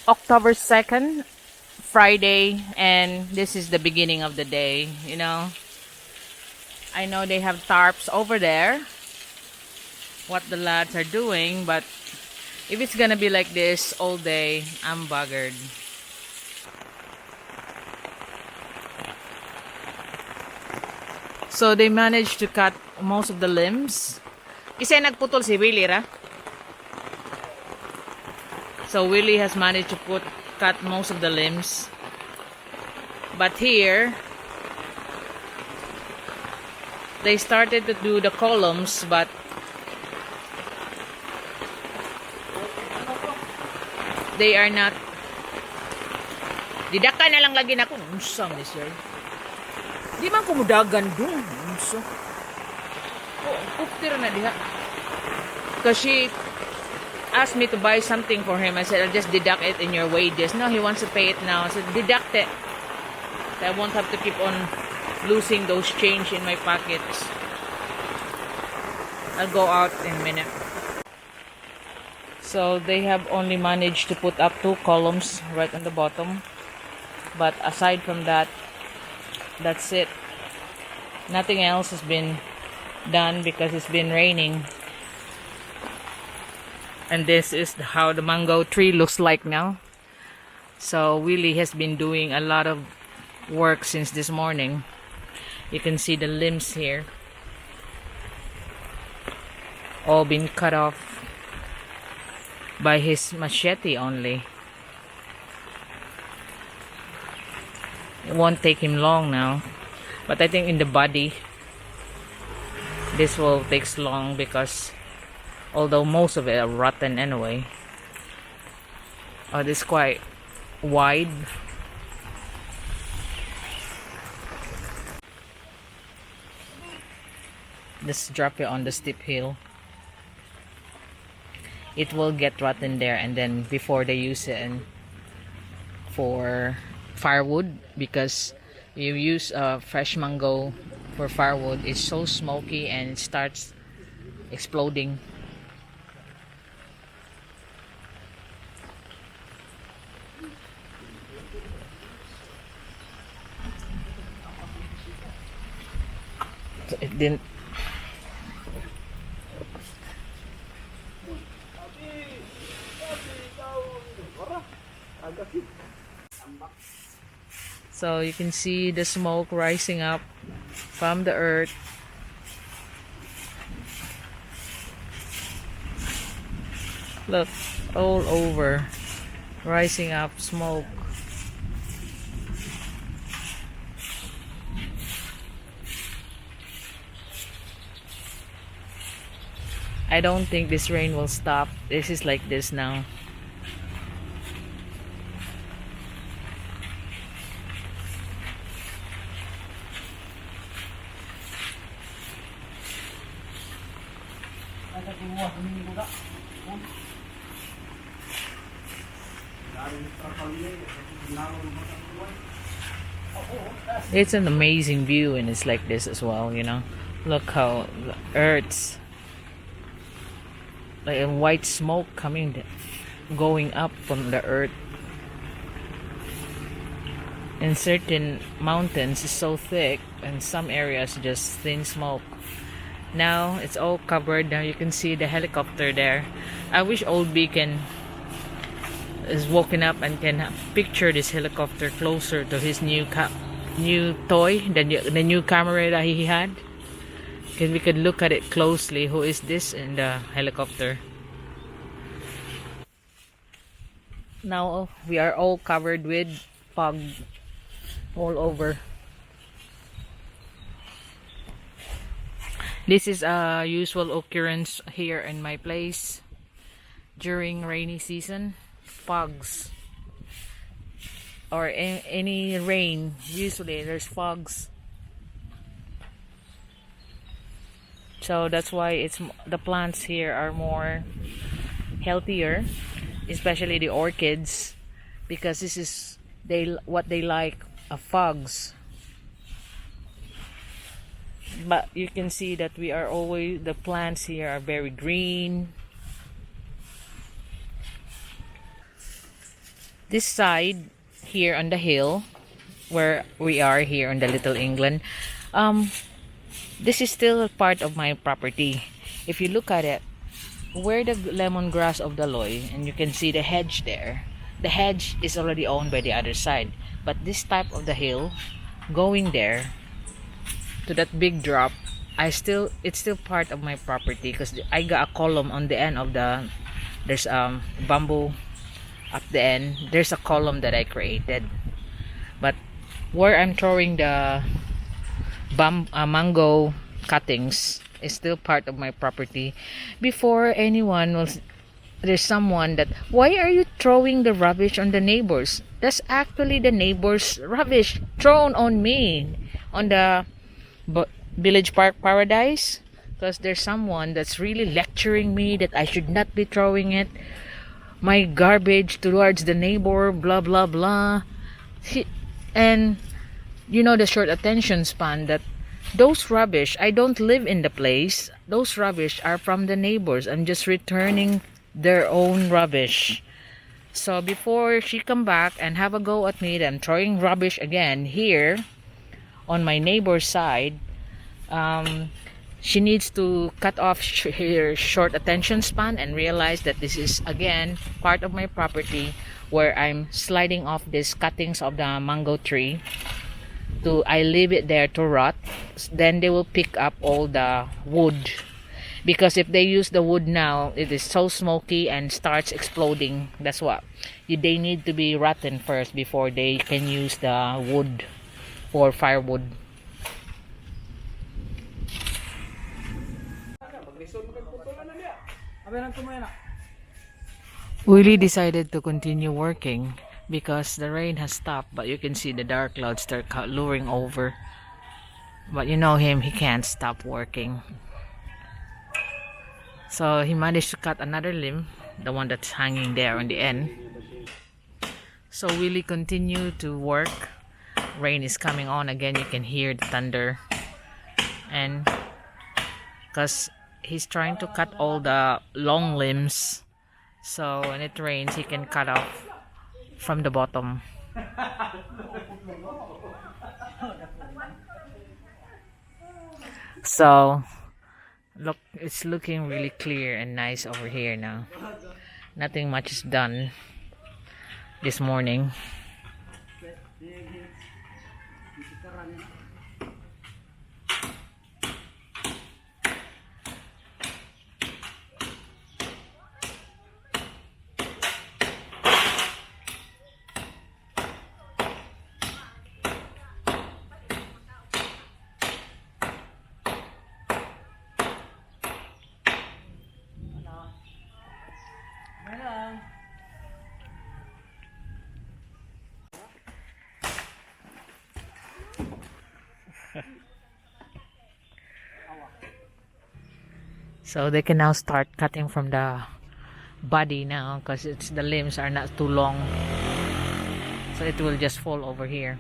October 2nd, Friday, and this is the beginning of the day, you know. I know they have tarps over there, what the lads are doing, but if it's gonna be like this all day, I'm buggered. So they managed to cut most of the limbs. Isa nagputol si Willie ra. So Willie has managed to cut most of the limbs. But here, they started to do the columns, but they are not. Didaka na lang lagi na ako. Unsam ni sir. Di man kumudagan dun. Unsa. Kuptir na diha. Because she asked me to buy something for him. I said, I'll just deduct it in your wages. No, he wants to pay it now. I said, deduct it. I won't have to keep on losing those change in my pockets. I'll go out in a minute. So they have only managed to put up 2 columns right on the bottom. But aside from that, that's it. Nothing else has been done because it's been raining. And this is how the mango tree looks like now. So Willie has been doing a lot of work since this morning. You can see the limbs here, all been cut off by his machete only. It won't take him long now, but I think in the body this will take long because although most of it are rotten anyway. Oh, this is quite wide. Just drop it on the steep hill. It will get rotten there, and then before they use it for firewood, because you use fresh mango for firewood, it's so smoky and it starts exploding. So it didn't. So you can see the smoke rising up from the earth. Look, all over, rising up smoke. I don't think this rain will stop. This is like this now. It's an amazing view, and it's like this as well, you know. Look how the earth's like a white smoke going up from the earth. In certain mountains it's so thick, and some areas just thin smoke. Now it's all covered. Now you can see the helicopter there. I wish Old Beacon is woken up and can picture this helicopter closer to his new toy, the new camera that he had. Because we could look at it closely. Who is this in the helicopter? Now we are all covered with fog all over. This is a usual occurrence here in my place during rainy season. Fogs or any rain, usually there's fogs. So that's why the plants here are more healthier, especially the orchids, because this is what they like, fogs. But you can see that the plants here are very green. This side here on the hill where we are here on the Little England, this is still a part of my property. If you look at it, where the lemongrass of the Loy, and you can see the hedge there. The hedge is already owned by the other side, but this type of the hill going there to that big drop, it's still part of my property because I got a column on the end of the, there's bamboo at the end. There's a column that I created, but where I'm throwing the mango cuttings is still part of my property. Before anyone was, there's someone that, why are you throwing the rubbish on the neighbors? That's actually the neighbors' rubbish thrown on me on the village park paradise, because there's someone that's really lecturing me that I should not be throwing it, my garbage, towards the neighbor, blah blah blah. And you know the short attention span, that those rubbish, I don't live in the place, those rubbish are from the neighbors. I'm just returning their own rubbish. So before she come back and have a go at me that I'm throwing rubbish again here on my neighbor's side, she needs to cut off her short attention span and realize that this is again part of my property, where I'm sliding off these cuttings of the mango tree. I leave it there to rot. Then they will pick up all the wood, because if they use the wood now, it is so smoky and starts exploding. That's what they need to be rotten first before they can use the wood for firewood. Willie decided to continue working because the rain has stopped, but you can see the dark clouds start luring over. But you know him, he can't stop working. So he managed to cut another limb, the one that's hanging there on the end. So Willie continued to work. Rain is coming on again, you can hear the thunder. And because he's trying to cut all the long limbs, so when it rains he can cut off from the bottom. So look, it's looking really clear and nice over here now. Nothing much is done this morning. So they can now start cutting from the body now, because the limbs are not too long, so it will just fall over here.